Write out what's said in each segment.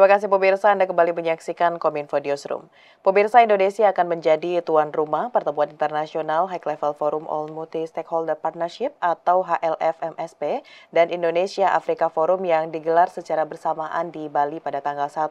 kasih pemirsa, Anda kembali menyaksikan Kominfo Newsroom. Pemirsa, Indonesia akan menjadi tuan rumah pertemuan internasional High Level Forum All Multi Stakeholder Partnership atau HLFMSP dan Indonesia Afrika Forum yang digelar secara bersamaan di Bali pada tanggal 1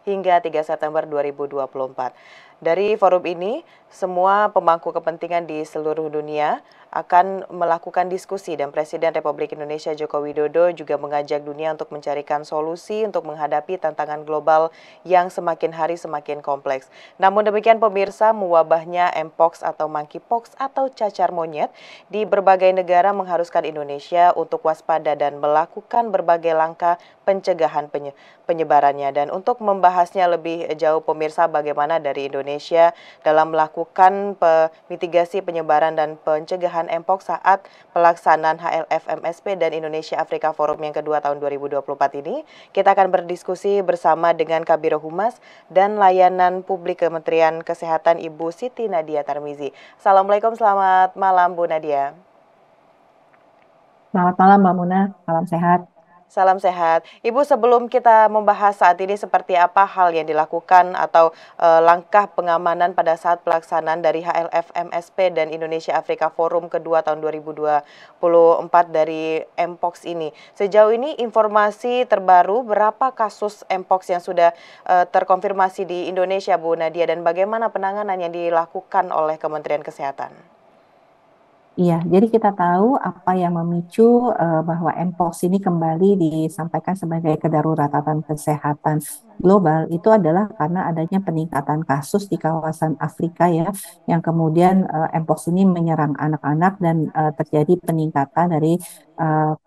hingga 3 September 2024. Dari forum ini, semua pemangku kepentingan di seluruh dunia akan melakukan diskusi dan Presiden Republik Indonesia Joko Widodo juga mengajak dunia untuk mencarikan solusi untuk menghadapi tantangan global yang semakin hari semakin kompleks. Namun demikian pemirsa, mewabahnya Mpox atau Monkeypox atau cacar monyet di berbagai negara mengharuskan Indonesia untuk waspada dan melakukan berbagai langkah pencegahan penyebarannya. Dan untuk membahasnya lebih jauh pemirsa, bagaimana dari Indonesia dalam melakukan mitigasi penyebaran dan pencegahan Mpox saat pelaksanaan HLFMSP dan Indonesia Afrika Forum yang kedua tahun 2024 ini. Kita akan berdiskusi bersama dengan Kabiro Humas dan Layanan Publik Kementerian Kesehatan Ibu Siti Nadia Tarmizi. Assalamualaikum, selamat malam Bu Nadia. Selamat malam Mbak Muna, salam sehat. Salam sehat. Ibu, sebelum kita membahas saat ini seperti apa hal yang dilakukan atau langkah pengamanan pada saat pelaksanaan dari HLFMSP dan Indonesia Afrika Forum kedua tahun 2024 dari Mpox ini. Sejauh ini informasi terbaru berapa kasus Mpox yang sudah terkonfirmasi di Indonesia, Bu Nadia, dan bagaimana penanganan yang dilakukan oleh Kementerian Kesehatan? Iya, jadi kita tahu apa yang memicu bahwa Mpox ini kembali disampaikan sebagai kedaruratan kesehatan global itu adalah karena adanya peningkatan kasus di kawasan Afrika ya, yang kemudian Mpox ini menyerang anak-anak dan terjadi peningkatan dari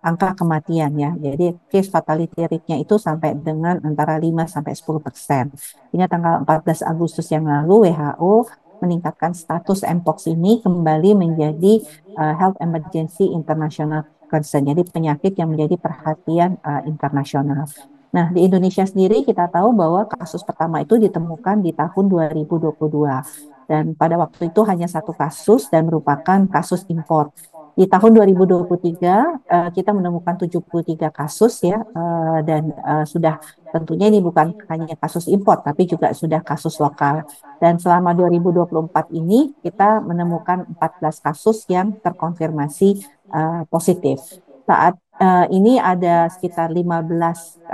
angka kematian ya. Jadi case fatality rate-nya itu sampai dengan antara 5 sampai 10%. Hingga tanggal 14 Agustus yang lalu WHO meningkatkan status Mpox ini kembali menjadi health emergency international concern, jadi penyakit yang menjadi perhatian internasional. Nah, di Indonesia sendiri kita tahu bahwa kasus pertama itu ditemukan di tahun 2022 dan pada waktu itu hanya satu kasus dan merupakan kasus impor. Di tahun 2023 kita menemukan 73 kasus ya dan sudah tentunya ini bukan hanya kasus impor tapi juga sudah kasus lokal. Dan selama 2024 ini kita menemukan 14 kasus yang terkonfirmasi positif. Saat ini ada sekitar 15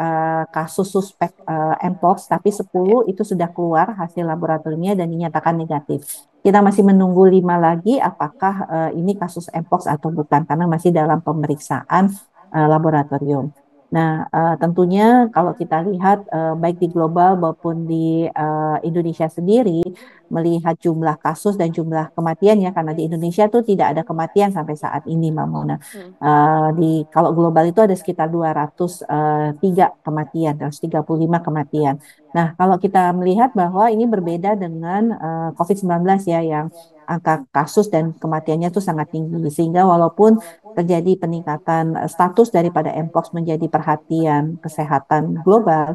kasus suspek Mpox, tapi 10 itu sudah keluar hasil laboratoriumnya dan dinyatakan negatif. Kita masih menunggu 5 lagi apakah ini kasus Mpox atau bukan, karena masih dalam pemeriksaan laboratorium. Nah, tentunya kalau kita lihat baik di global maupun di Indonesia sendiri, melihat jumlah kasus dan jumlah kematian ya, karena di Indonesia tuh tidak ada kematian sampai saat ini, Mbak Mona. Kalau global itu ada sekitar 203 kematian, 235 kematian. Nah, kalau kita melihat bahwa ini berbeda dengan COVID-19 ya, yang angka kasus dan kematiannya itu sangat tinggi, sehingga walaupun terjadi peningkatan status daripada Mpox menjadi perhatian kesehatan global,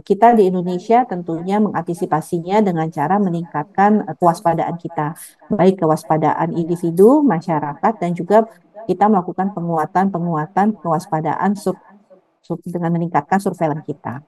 kita di Indonesia tentunya mengantisipasinya dengan cara meningkatkan kewaspadaan kita, baik kewaspadaan individu, masyarakat, dan juga kita melakukan penguatan kewaspadaan dengan meningkatkan surveillance kita.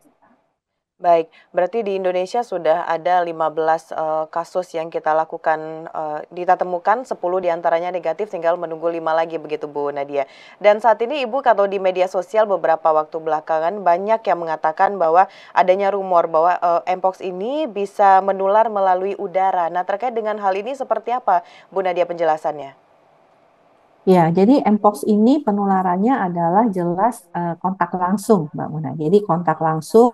Baik, berarti di Indonesia sudah ada 15 kasus yang kita lakukan, kita temukan 10 diantaranya negatif, tinggal menunggu 5 lagi begitu Bu Nadia. Dan saat ini Ibu, kalau di media sosial beberapa waktu belakangan banyak yang mengatakan bahwa adanya rumor bahwa Mpox ini bisa menular melalui udara. Nah, terkait dengan hal ini seperti apa Bu Nadia penjelasannya? Ya, jadi Mpox ini penularannya adalah jelas kontak langsung, Mbak Muna. Jadi kontak langsung,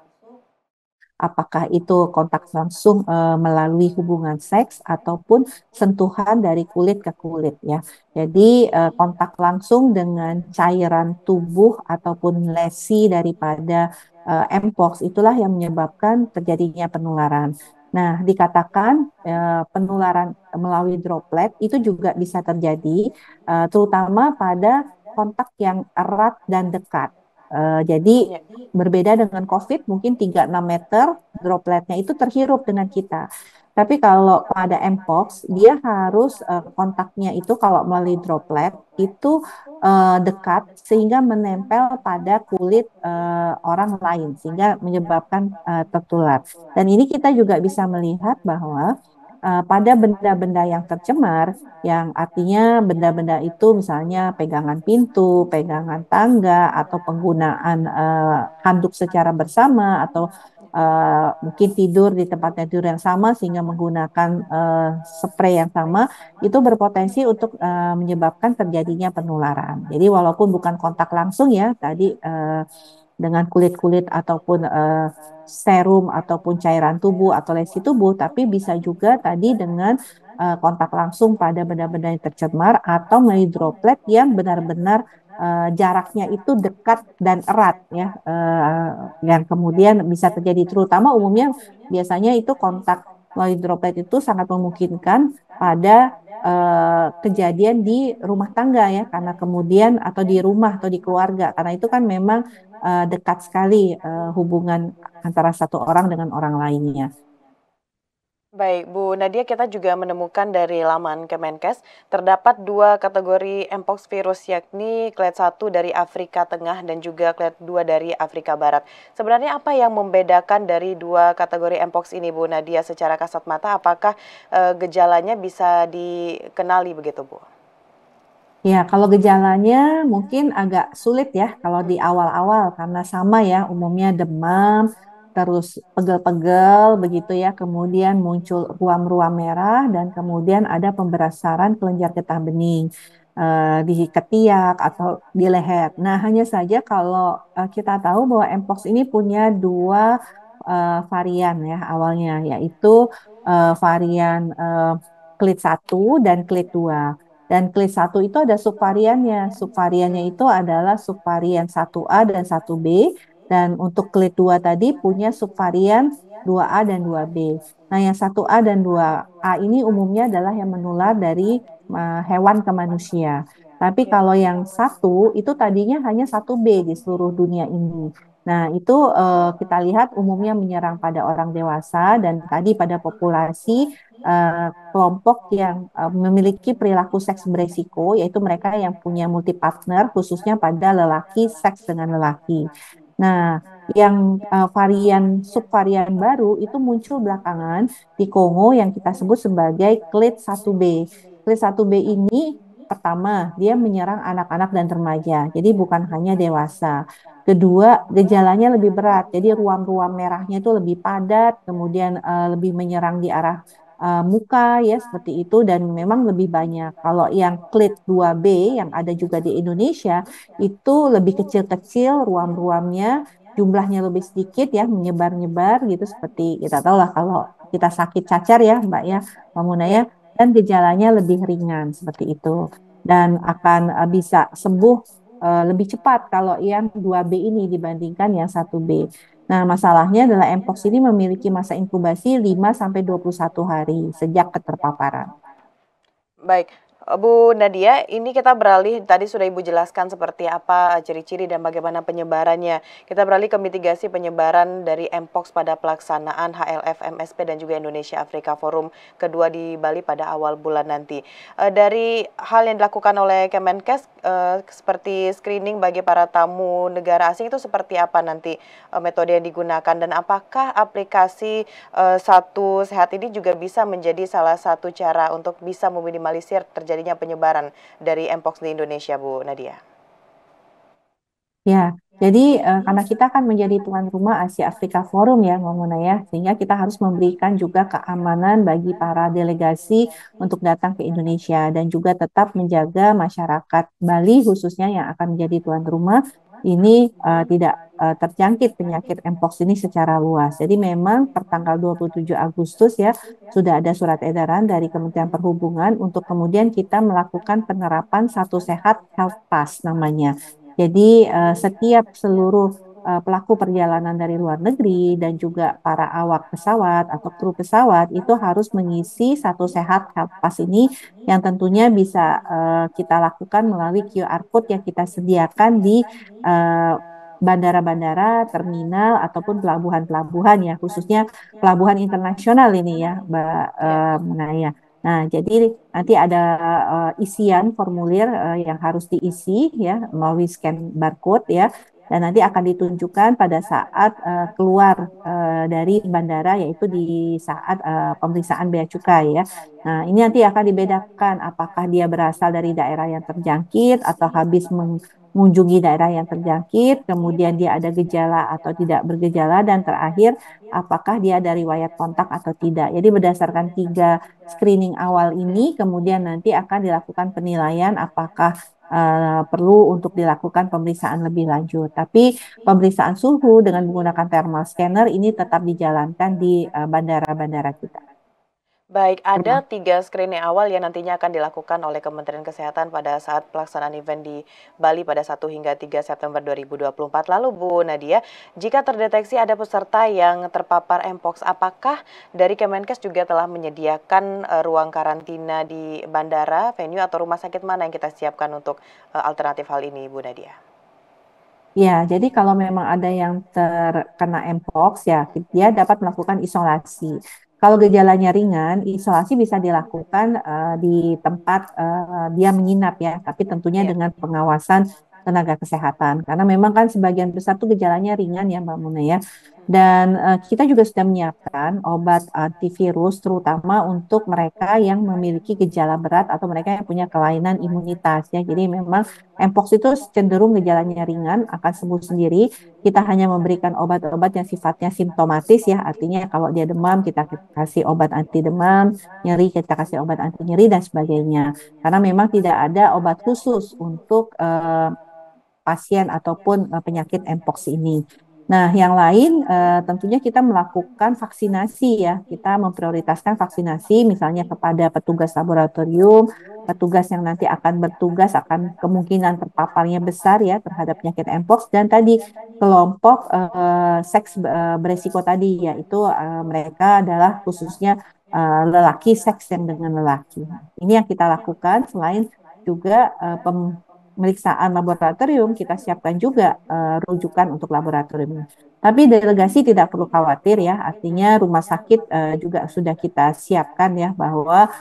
apakah itu kontak langsung melalui hubungan seks ataupun sentuhan dari kulit ke kulit ya. Jadi kontak langsung dengan cairan tubuh ataupun lesi daripada Mpox itulah yang menyebabkan terjadinya penularan. Nah, dikatakan penularan melalui droplet itu juga bisa terjadi terutama pada kontak yang erat dan dekat. Jadi berbeda dengan COVID, mungkin 3-6 meter dropletnya itu terhirup dengan kita. Tapi kalau pada Mpox, dia harus kontaknya itu kalau melalui droplet itu dekat sehingga menempel pada kulit orang lain sehingga menyebabkan tertular. Dan ini kita juga bisa melihat bahwa pada benda-benda yang tercemar, yang artinya benda-benda itu misalnya pegangan pintu, pegangan tangga, atau penggunaan handuk secara bersama, atau mungkin tidur di tempat tidur yang sama sehingga menggunakan spray yang sama, itu berpotensi untuk menyebabkan terjadinya penularan. Jadi walaupun bukan kontak langsung ya, tadi dengan kulit-kulit ataupun serum ataupun cairan tubuh atau lesi tubuh, tapi bisa juga tadi dengan kontak langsung pada benda-benda yang tercemar atau melalui droplet yang benar-benar jaraknya itu dekat dan erat ya, yang kemudian bisa terjadi terutama umumnya biasanya itu kontak melalui droplet itu sangat memungkinkan pada kejadian di rumah tangga ya, karena kemudian atau di rumah atau di keluarga karena itu kan memang dekat sekali hubungan antara satu orang dengan orang lainnya. Baik, Bu Nadia, kita juga menemukan dari laman Kemenkes terdapat dua kategori mpox virus, yakni clade 1 dari Afrika Tengah dan juga clade 2 dari Afrika Barat. Sebenarnya apa yang membedakan dari dua kategori mpox ini, Bu Nadia, secara kasat mata? Apakah gejalanya bisa dikenali begitu, Bu? Ya, kalau gejalanya mungkin agak sulit ya kalau di awal-awal karena sama ya, umumnya demam, terus pegel-pegel begitu ya, kemudian muncul ruam-ruam merah dan kemudian ada pemberasaran kelenjar getah bening di ketiak atau di leher. Nah, hanya saja kalau kita tahu bahwa mpox ini punya dua varian ya awalnya, yaitu varian clade 1 dan clade 2. Dan clade 1 itu ada subvariannya. Subvariannya itu adalah subvarian 1A dan 1B. Dan untuk clade 2 tadi punya subvarian 2A dan 2B. Nah, yang 1A dan 2A ini umumnya adalah yang menular dari hewan ke manusia. Tapi kalau yang satu itu tadinya hanya 1B di seluruh dunia ini. Nah, itu kita lihat umumnya menyerang pada orang dewasa dan tadi pada populasi kelompok yang memiliki perilaku seks beresiko, yaitu mereka yang punya multi partner, khususnya pada lelaki, seks dengan lelaki. Nah, yang varian subvarian baru itu muncul belakangan di Kongo yang kita sebut sebagai clade 1B. Clade 1B ini pertama, dia menyerang anak-anak dan remaja, jadi bukan hanya dewasa. Kedua, gejalanya lebih berat, jadi ruam-ruam merahnya itu lebih padat, kemudian lebih menyerang di arah muka ya seperti itu dan memang lebih banyak. Kalau yang clade 2B yang ada juga di Indonesia itu lebih kecil-kecil ruam-ruamnya, jumlahnya lebih sedikit ya, menyebar-nyebar gitu seperti kita tahu lah kalau kita sakit cacar ya Mbak ya, Mbak Munaya, Ya. dan gejalanya lebih ringan seperti itu dan akan bisa sembuh lebih cepat kalau yang 2B ini dibandingkan yang 1B. Nah, masalahnya adalah Mpox ini memiliki masa inkubasi 5 sampai 21 hari sejak keterpaparan. Baik, Bu Nadia, ini kita beralih, tadi sudah Ibu jelaskan seperti apa ciri-ciri dan bagaimana penyebarannya. Kita beralih ke mitigasi penyebaran dari Mpox pada pelaksanaan HLF MSP dan juga Indonesia Afrika Forum kedua di Bali pada awal bulan nanti. Dari hal yang dilakukan oleh Kemenkes, seperti screening bagi para tamu negara asing itu seperti apa nanti metode yang digunakan dan apakah aplikasi Satu Sehat ini juga bisa menjadi salah satu cara untuk bisa meminimalisir terjadinya penyebaran dari Mpox di Indonesia, Bu Nadia? Ya, jadi karena kita akan menjadi tuan rumah Asia Afrika Forum ya, Mona ya, sehingga kita harus memberikan juga keamanan bagi para delegasi untuk datang ke Indonesia dan juga tetap menjaga masyarakat Bali khususnya yang akan menjadi tuan rumah ini tidak terjangkit penyakit Mpox ini secara luas. Jadi memang pertanggal 27 Agustus ya sudah ada surat edaran dari Kementerian Perhubungan untuk kemudian kita melakukan penerapan Satu Sehat Health Pass namanya. Jadi setiap seluruh pelaku perjalanan dari luar negeri dan juga para awak pesawat atau kru pesawat itu harus mengisi Satu Sehat Health Pass ini yang tentunya bisa kita lakukan melalui QR code yang kita sediakan di uh, bandara-bandara, terminal ataupun pelabuhan-pelabuhan ya, khususnya pelabuhan internasional ini ya, Mbak Ya. Naya. Nah, jadi nanti ada isian formulir yang harus diisi ya melalui scan barcode ya, dan nanti akan ditunjukkan pada saat keluar dari bandara, yaitu di saat pemeriksaan bea cukai ya. Nah, ini nanti akan dibedakan apakah dia berasal dari daerah yang terjangkit atau habis mengunjungi daerah yang terjangkit, kemudian dia ada gejala atau tidak bergejala, dan terakhir apakah dia ada riwayat kontak atau tidak. Jadi berdasarkan tiga screening awal ini, kemudian nanti akan dilakukan penilaian apakah perlu untuk dilakukan pemeriksaan lebih lanjut. Tapi pemeriksaan suhu dengan menggunakan thermal scanner ini tetap dijalankan di bandara-bandara kita. Baik, ada Terima 3 screening awal yang nantinya akan dilakukan oleh Kementerian Kesehatan pada saat pelaksanaan event di Bali pada 1 hingga 3 September 2024. Lalu Bu Nadia, jika terdeteksi ada peserta yang terpapar Mpox, apakah dari Kemenkes juga telah menyediakan ruang karantina di bandara, venue atau rumah sakit mana yang kita siapkan untuk alternatif hal ini, Bu Nadia? Ya, jadi kalau memang ada yang terkena Mpox ya, dia dapat melakukan isolasi. Kalau gejalanya ringan, isolasi bisa dilakukan di tempat dia menginap ya, tapi tentunya Ya. dengan pengawasan tenaga kesehatan. Karena memang kan sebagian besar tuh gejalanya ringan ya Mbak Muna ya. Dan kita juga sudah menyiapkan obat antivirus terutama untuk mereka yang memiliki gejala berat atau mereka yang punya kelainan imunitas ya. Jadi memang Mpox itu cenderung gejalanya ringan, akan sembuh sendiri. Kita hanya memberikan obat-obat yang sifatnya simptomatis ya, artinya kalau dia demam kita kasih obat anti demam, nyeri kita kasih obat anti nyeri dan sebagainya. Karena memang tidak ada obat khusus untuk pasien ataupun penyakit Mpox ini. Nah, yang lain tentunya kita melakukan vaksinasi ya. Kita memprioritaskan vaksinasi misalnya kepada petugas laboratorium, petugas yang nanti akan bertugas akan kemungkinan terpaparnya besar ya terhadap penyakit Mpox, dan tadi kelompok seks beresiko tadi yaitu mereka adalah khususnya lelaki, seks yang dengan lelaki. Ini yang kita lakukan selain juga pemeriksaan laboratorium, kita siapkan juga rujukan untuk laboratorium. Tapi delegasi tidak perlu khawatir ya, artinya rumah sakit juga sudah kita siapkan ya bahwa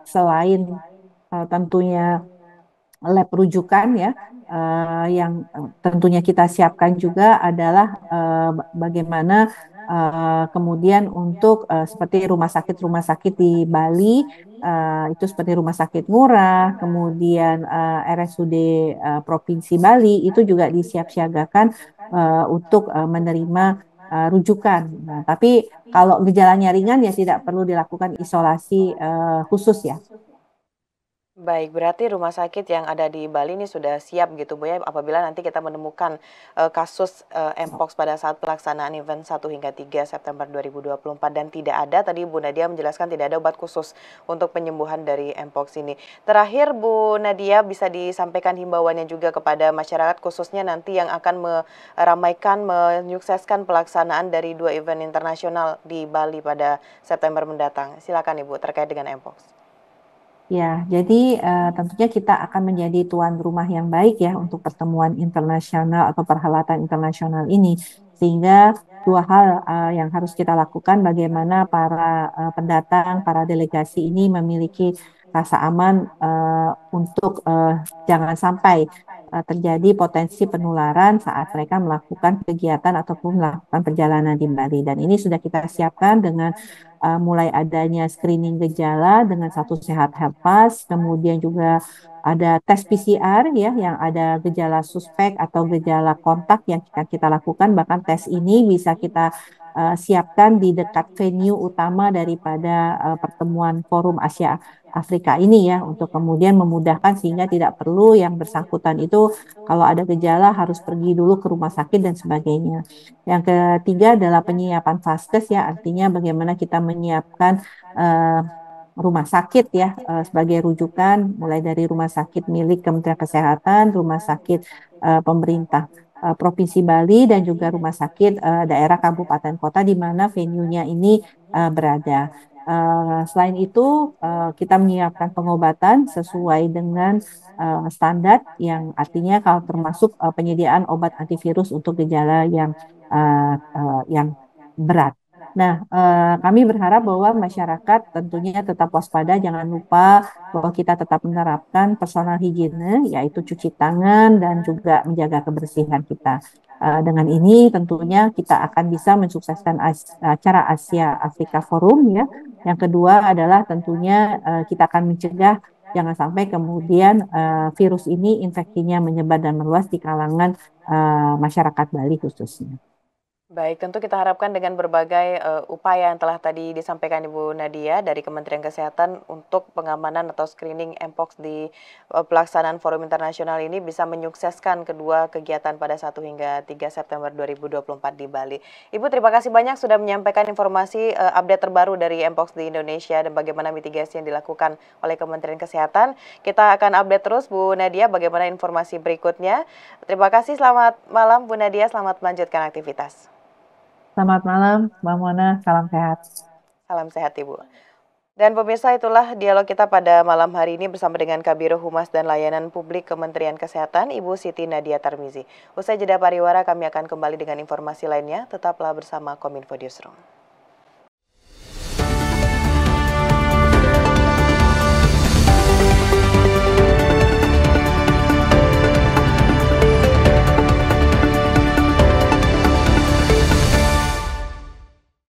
selain tentunya lab rujukan ya, yang tentunya kita siapkan juga adalah bagaimana kemudian untuk seperti rumah sakit di Bali, itu seperti Rumah Sakit Ngurah, kemudian RSUD Provinsi Bali itu juga disiapsiagakan untuk menerima rujukan. Nah, tapi kalau gejalanya ringan ya tidak perlu dilakukan isolasi khusus ya. Baik, berarti rumah sakit yang ada di Bali ini sudah siap gitu Bu ya, apabila nanti kita menemukan kasus Mpox pada saat pelaksanaan event 1 hingga 3 September 2024 dan tidak ada, tadi Bu Nadia menjelaskan tidak ada obat khusus untuk penyembuhan dari Mpox ini. Terakhir Bu Nadia, bisa disampaikan himbauannya juga kepada masyarakat khususnya nanti yang akan meramaikan, menyukseskan pelaksanaan dari 2 event internasional di Bali pada September mendatang. Silakan Ibu terkait dengan Mpox. Ya, jadi tentunya kita akan menjadi tuan rumah yang baik ya untuk pertemuan internasional atau perhelatan internasional ini. Sehingga dua hal yang harus kita lakukan, bagaimana para pendatang, para delegasi ini memiliki rasa aman untuk jangan sampai terjadi potensi penularan saat mereka melakukan kegiatan ataupun melakukan perjalanan di Bali. Dan ini sudah kita siapkan dengan mulai adanya screening gejala dengan satu sehat health pass, kemudian juga ada tes PCR ya yang ada gejala suspek atau gejala kontak yang kita lakukan, bahkan tes ini bisa kita siapkan di dekat venue utama daripada pertemuan Forum Asia Afrika ini ya, untuk kemudian memudahkan sehingga tidak perlu yang bersangkutan itu kalau ada gejala harus pergi dulu ke rumah sakit dan sebagainya. Yang ketiga adalah penyiapan vaskes ya, artinya bagaimana kita menyiapkan eh, rumah sakit ya sebagai rujukan, mulai dari rumah sakit milik Kementerian Kesehatan, rumah sakit pemerintah Provinsi Bali, dan juga rumah sakit daerah kabupaten kota di mana venue-nya ini berada. Selain itu, kita menyiapkan pengobatan sesuai dengan standar yang artinya kalau termasuk penyediaan obat antivirus untuk gejala yang berat. Nah, kami berharap bahwa masyarakat tentunya tetap waspada, jangan lupa bahwa kita tetap menerapkan personal hygiene, yaitu cuci tangan dan juga menjaga kebersihan kita. Dengan ini tentunya kita akan bisa mensukseskan acara Asia Afrika Forum ya. Yang kedua adalah tentunya kita akan mencegah jangan sampai kemudian virus ini infeksinya menyebar dan meluas di kalangan masyarakat Bali khususnya. Baik, tentu kita harapkan dengan berbagai upaya yang telah tadi disampaikan Ibu Nadia dari Kementerian Kesehatan untuk pengamanan atau screening Mpox di pelaksanaan forum internasional ini bisa menyukseskan kedua kegiatan pada 1 hingga 3 September 2024 di Bali. Ibu, terima kasih banyak sudah menyampaikan informasi update terbaru dari Mpox di Indonesia dan bagaimana mitigasi yang dilakukan oleh Kementerian Kesehatan. Kita akan update terus Bu Nadia bagaimana informasi berikutnya. Terima kasih, selamat malam Bu Nadia, selamat melanjutkan aktivitas. Selamat malam, Mbak Mona. Salam sehat. Salam sehat Ibu. Dan pemirsa, itulah dialog kita pada malam hari ini bersama dengan Kabiro Humas dan Layanan Publik Kementerian Kesehatan, Ibu Siti Nadia Tarmizi. Usai jeda pariwara, kami akan kembali dengan informasi lainnya. Tetaplah bersama Kominfo Newsroom.